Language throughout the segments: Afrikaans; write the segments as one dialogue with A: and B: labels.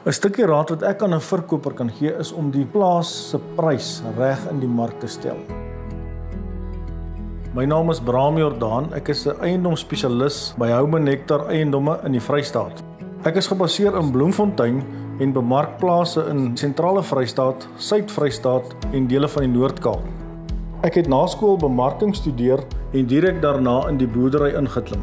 A: 'n stukkie raad wat ek aan 'n verkoper kan gee is om die plaas se prys reg in die mark te stel. My naam is Bram Jordaan, ek is 'n eiendomsspesialis by Home Nectar Eiendomme in die Vrystaat. Ek is gebaseer in Bloemfontein en bemark plase in sentrale Vrystaat, Suid-Vrystaat en dele van die Noord-Kaap. Ek het na skool bemarking studeer en direk daarna in die boerdery ingeklim.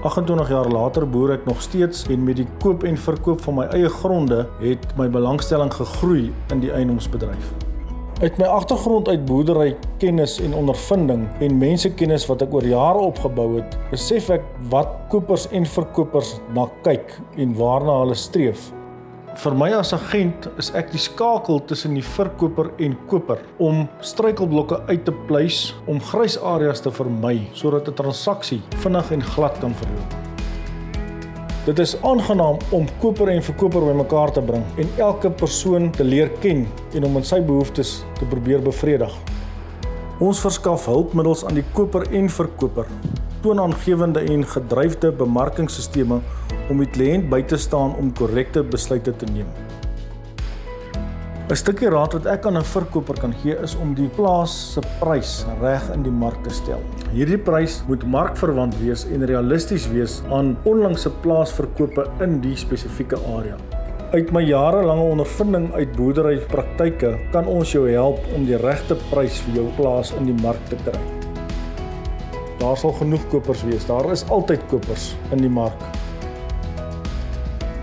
A: 28 jaar later boer ek nog steeds en met die koop en verkoop van my eie gronde het my belangstelling gegroei in die eiendomsbedryf. Uit my agtergrond uit boerdery kennis en ondervinding en mensekennis wat ek oor jare opgebou het, besef ek wat kopers en verkopers na kyk en waarna hulle streef. Vir my as agent is ek die skakel tussen die verkoper en koper om struikelblokke uit te pleis om grys areas te vermy sodat 'n transaksie vinnig en glad kan verloop. Dit is aangenaam om koper en verkoper bymekaar te bring en elke persoon te leer ken en om in sy behoeftes te probeer bevredig. Ons verskaf hulpmiddels aan die koper en verkoper, toonaangewende en gedryfde bemarkingsstelsels om die kliënt by te staan om korrekte besluite te neem. 'n stukkie raad wat ek aan 'n verkoper kan gee is om die plaas se prys reg in die mark te stel. Hierdie prys moet markverwant wees en realisties wees aan onlangse plaasverkope in die spesifieke area. Uit my jarelange ondervinding uit boerderypraktyke kan ons jou help om die regte prys vir jou plaas in die mark te kry. Daar sal genoeg kopers wees, daar is altyd kopers in die mark.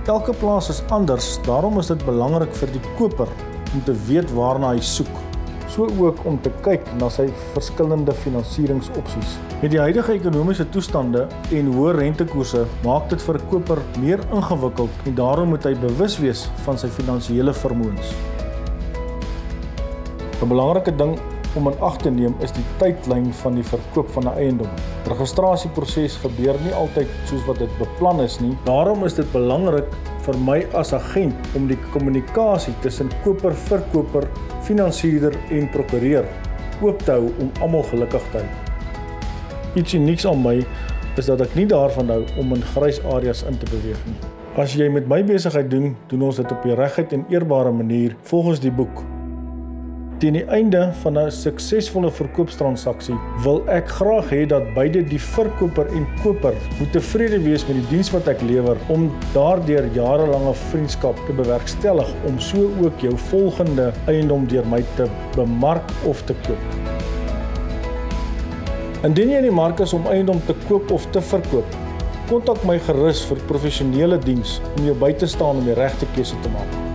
A: Elke plaas is anders, daarom is dit belangrik vir die koper om te weet waarna hy soek. So ook om te kyk na sy verskillende finansieringsopsies. Met die huidige ekonomiese toestande en hoë rentekoerse maak dit vir 'n koper meer ingewikkeld en daarom moet hy bewus wees van sy finansiële vermoëns. 'n belangrike ding om in ag te neem is die tydlyn van die verkoop van 'n eiendom. Die registrasieproses gebeur nie altyd soos wat dit beplan is nie. Daarom is dit belangrik vir my as agent om die kommunikasie tussen koper, verkoper, finansierder en prokureur oop te hou om almal gelukkig te hou. Iets unieks aan my is dat ek nie daarvan hou om in grys areas in te beweeg nie. As jy met my besigheid doen ons dit op die reguit en eerbare manier volgens die boek. Teen die einde van 'n suksesvolle verkoopstransaksie wil ek graag hê dat beide die verkoper en koper moet tevrede wees met die diens wat ek lewer om daardeur jarelange vriendskap te bewerkstellig om so ook jou volgende eiendom deur my te bemark of te koop. Indien jy in die mark is om eiendom te koop of te verkoop, kontak my gerus vir professionele diens om jou by te staan om die regte keuse te maak.